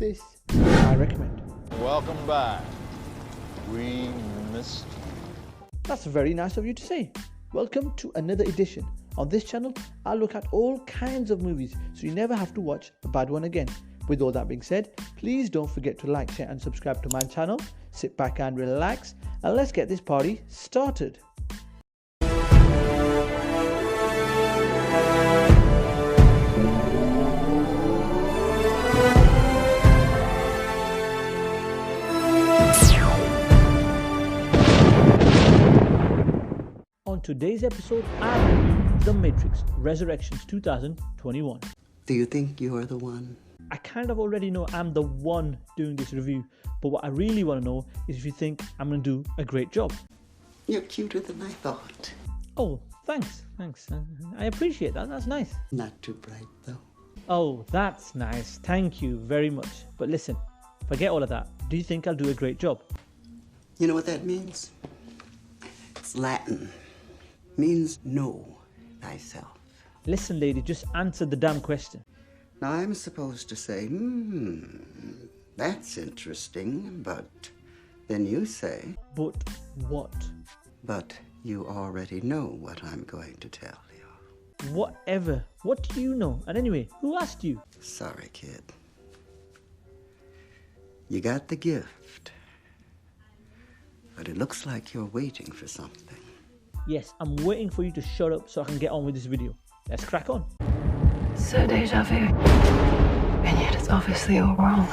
This I recommend. Welcome back. We missed you. That's very nice of you to say. Welcome to another edition. On this channel, I'll look at all kinds of movies so you never have to watch a bad one again. With all that being said, please don't forget to like, share and subscribe to my channel. Sit back and relax and let's get this party started. On today's episode, I review The Matrix Resurrections 2021. Do you think you are the one? I kind of already know I'm the one doing this review, but what I really want to know is if you think I'm going to do a great job. You're cuter than I thought. Oh, thanks. I appreciate that, that's nice. Not too bright though. Oh, that's nice, thank you very much. But listen, forget all of that. Do you think I'll do a great job? You know what that means? It's Latin. Means know thyself. Listen, lady, just answer the damn question. Now I'm supposed to say, that's interesting, but then you say, But what? but you already know what I'm going to tell you. Whatever. What do you know? And anyway, who asked you? Sorry, kid. You got the gift, but it looks like you're waiting for something. Yes, I'm waiting for you to shut up so I can get on with this video. Let's crack on. So deja vu. And yet it's obviously all wrong.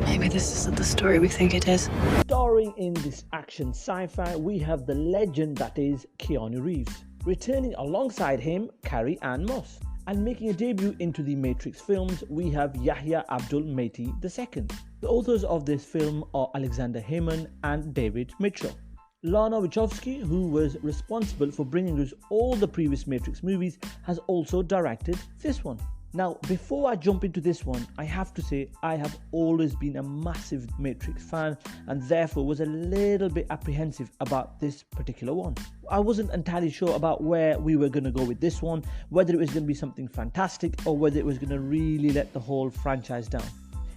Maybe this isn't the story we think it is. Starring in this action sci-fi, we have the legend that is Keanu Reeves. Returning alongside him, Carrie Ann Moss. And making a debut into the Matrix films, we have Yahya Abdul-Mateen II. The authors of this film are Alexander Heyman and David Mitchell. Lana Wachowski, who was responsible for bringing us all the previous Matrix movies, has also directed this one. Now, before I jump into this one, I have to say I have always been a massive Matrix fan and therefore was a little bit apprehensive about this particular one. I wasn't entirely sure about where we were going to go with this one, whether it was going to be something fantastic or whether it was going to really let the whole franchise down.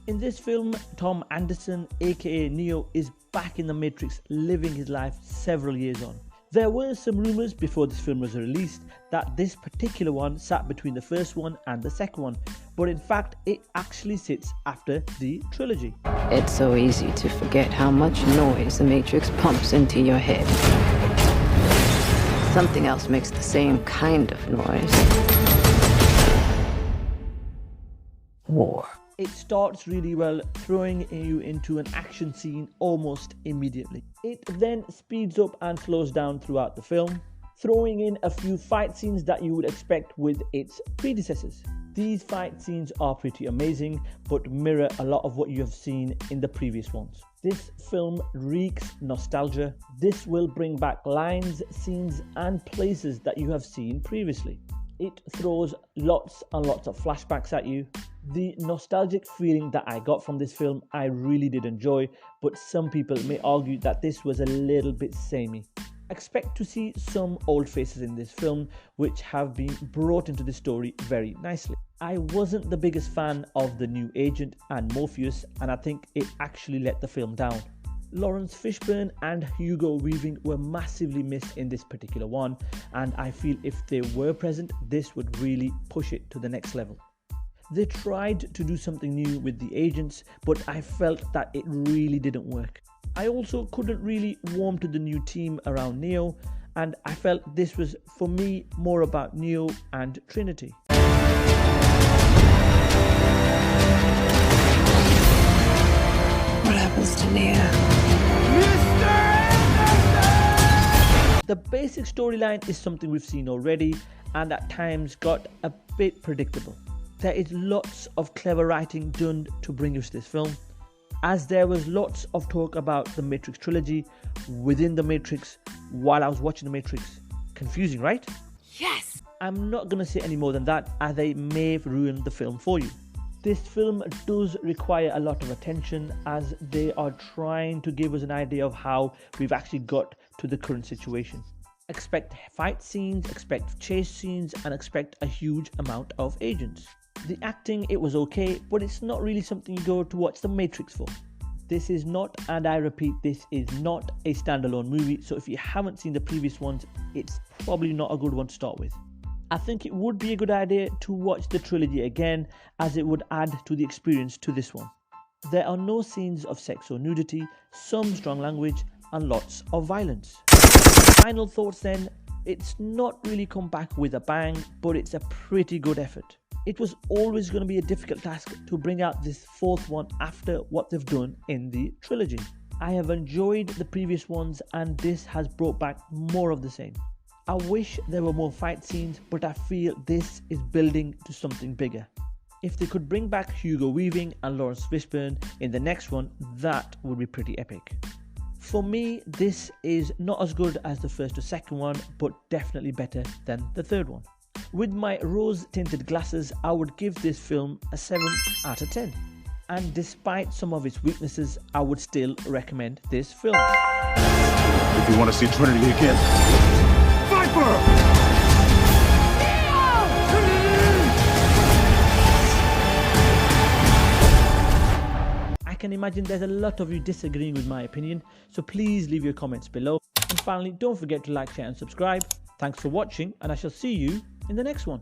In this film, Tom Anderson, aka Neo, is back in the Matrix, living his life several years on. There were some rumours before this film was released that this particular one sat between the first one and the second one, but in fact it actually sits after the trilogy. It's so easy to forget how much noise the Matrix pumps into your head. Something else makes the same kind of noise. War. It starts really well, throwing you into an action scene almost immediately. It then speeds up and slows down throughout the film, throwing in a few fight scenes that you would expect with its predecessors. These fight scenes are pretty amazing, but mirror a lot of what you have seen in the previous ones. This film reeks nostalgia. This will bring back lines, scenes and places that you have seen previously. It throws lots and lots of flashbacks at you. The nostalgic feeling that I got from this film I really did enjoy, but some people may argue that this was a little bit samey. Expect to see some old faces in this film which have been brought into the story very nicely. I wasn't the biggest fan of the new agent and Morpheus, and I think it actually let the film down. Lawrence Fishburne and Hugo Weaving were massively missed in this particular one, and I feel if they were present, this would really push it to the next level. They tried to do something new with the agents, but I felt that it really didn't work. I also couldn't really warm to the new team around Neo, and I felt this was, for me, more about Neo and Trinity. What happens to Neo? The basic storyline is something we've seen already and at times got a bit predictable. There is lots of clever writing done to bring us this film, as there was lots of talk about the Matrix trilogy within the Matrix while I was watching the Matrix. Confusing, right? Yes! I'm not going to say any more than that, as they may have ruined the film for you. This film does require a lot of attention, as they are trying to give us an idea of how we've actually got to the current situation. Expect fight scenes, expect chase scenes, and expect a huge amount of agents. The acting, it was okay, but it's not really something you go to watch The Matrix for. This is not, and I repeat, this is not a standalone movie, so if you haven't seen the previous ones, it's probably not a good one to start with. I think it would be a good idea to watch the trilogy again, as it would add to the experience to this one. There are no scenes of sex or nudity, some strong language, and lots of violence. Final thoughts then, it's not really come back with a bang, but it's a pretty good effort. It was always going to be a difficult task to bring out this fourth one after what they've done in the trilogy. I have enjoyed the previous ones, and this has brought back more of the same. I wish there were more fight scenes, but I feel this is building to something bigger. If they could bring back Hugo Weaving and Lawrence Fishburne in the next one, that would be pretty epic. For me, this is not as good as the first or second one, but definitely better than the third one. With my rose-tinted glasses, I would give this film a 7 out of 10. And despite some of its weaknesses, I would still recommend this film. If you want to see Trinity again, fight for her! I can imagine there's a lot of you disagreeing with my opinion, so please leave your comments below. And finally, don't forget to like, share and subscribe. Thanks for watching, and I shall see you in the next one.